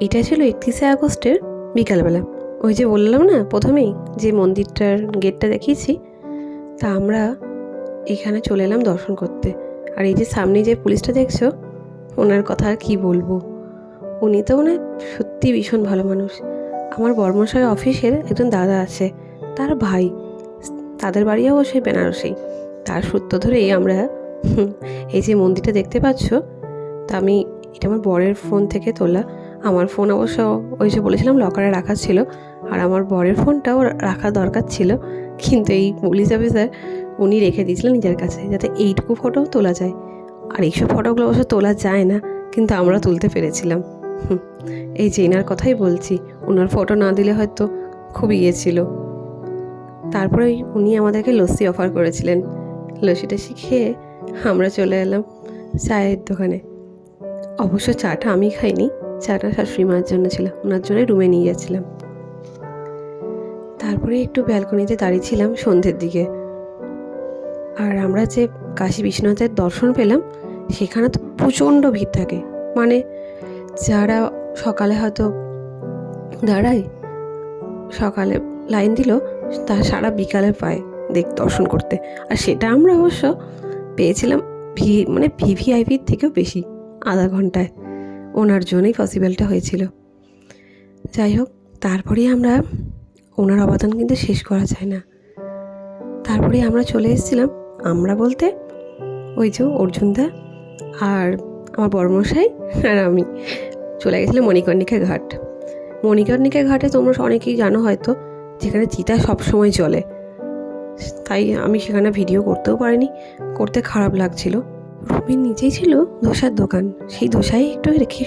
এটা ছিল 31শে আগস্টের বিকালবেলা। ওই যে বললাম না প্রথমেই যে মন্দিরটার গেটটা দেখিয়েছি, তা আমরা এখানে চলে এলাম দর্শন করতে। আর এই যে সামনে যে পুলিশটা দেখছো, ওনার কথা আর কী বলবো, উনি তো মানে সত্যি ভীষণ ভালো মানুষ। আমার বর্মশাই অফিসের একজন দাদা আছে, তার ভাই, তাদের বাড়ি অবশ্যই বেনারসেই। তার সূত্র ধরেই আমরা এই যে মন্দিরটা দেখতে পাচ্ছ, তা আমি এটা আমার বরের ফোন থেকে তোলা। আমার ফোন অবশ্য ওই যে বলেছিলাম লকারে রাখা ছিল, আর আমার বরের ফোনটাও রাখা দরকার ছিল, কিন্তু এই পুলিশ অফিসার উনি রেখে দিয়েছিলেন নিজের কাছে, যাতে এইটুকু ফটো তোলা যায়। আর এইসব ফটোগুলো অবশ্য তোলা যায় না, কিন্তু আমরা তুলতে পেরেছিলাম। এই যে এনার কথাই বলছি, ওনার ফটো না দিলে হয়তো খুব ইয়ে ছিল। তারপরে উনি আমাদেরকে লস্যি অফার করেছিলেন। লস্যিটা খেয়ে আমরা চলে এলাম চায়ের দোকানে। অবশ্য চাটা আমি খাইনি, চাটা শাশুড়ি মায়ের জন্য ছিল, ওনার জন্য রুমে নিয়ে যাচ্ছিলাম। তারপরে একটু ব্যালকনিতে দাঁড়িয়েছিলাম সন্ধ্যের দিকে। আর আমরা যে কাশী বিশ্বনাথের দর্শন পেলাম, সেখানে তো প্রচণ্ড ভিড় থাকে। মানে যারা সকালে হয়তো দাঁড়ায়, সকালে লাইন দিল, তা সারা বিকালে পায় দর্শন করতে। আর সেটা আমরা অবশ্য পেয়েছিলাম মানে ভিভিআইপির থেকেও বেশি, আধা ঘন্টায়। ওনার জন্যই পসিবলটা হয়েছিল। যাই হোক, তারপরে আমরা ওনার অবদান কিন্তু শেষ করা যায় না। তারপরে আমরা চলে এসেছিলাম, আমরা বলতে ওই যে অর্জুনদা আর আমার বড়মশাই আর আমি চলে গেছিলাম মণিকর্ণিকা ঘাট। মণিকর্ণিকা ঘাটে তোমরা অনেকেই জানো হয়তো, যেখানে চিতা সবসময় চলে। তাই আমি সেখানে ভিডিও করতেও পারিনি, করতে খারাপ লাগছিল। রুমের নিচেই ছিল ধোসার দোকান, সেই ধোসাই একটু রেখে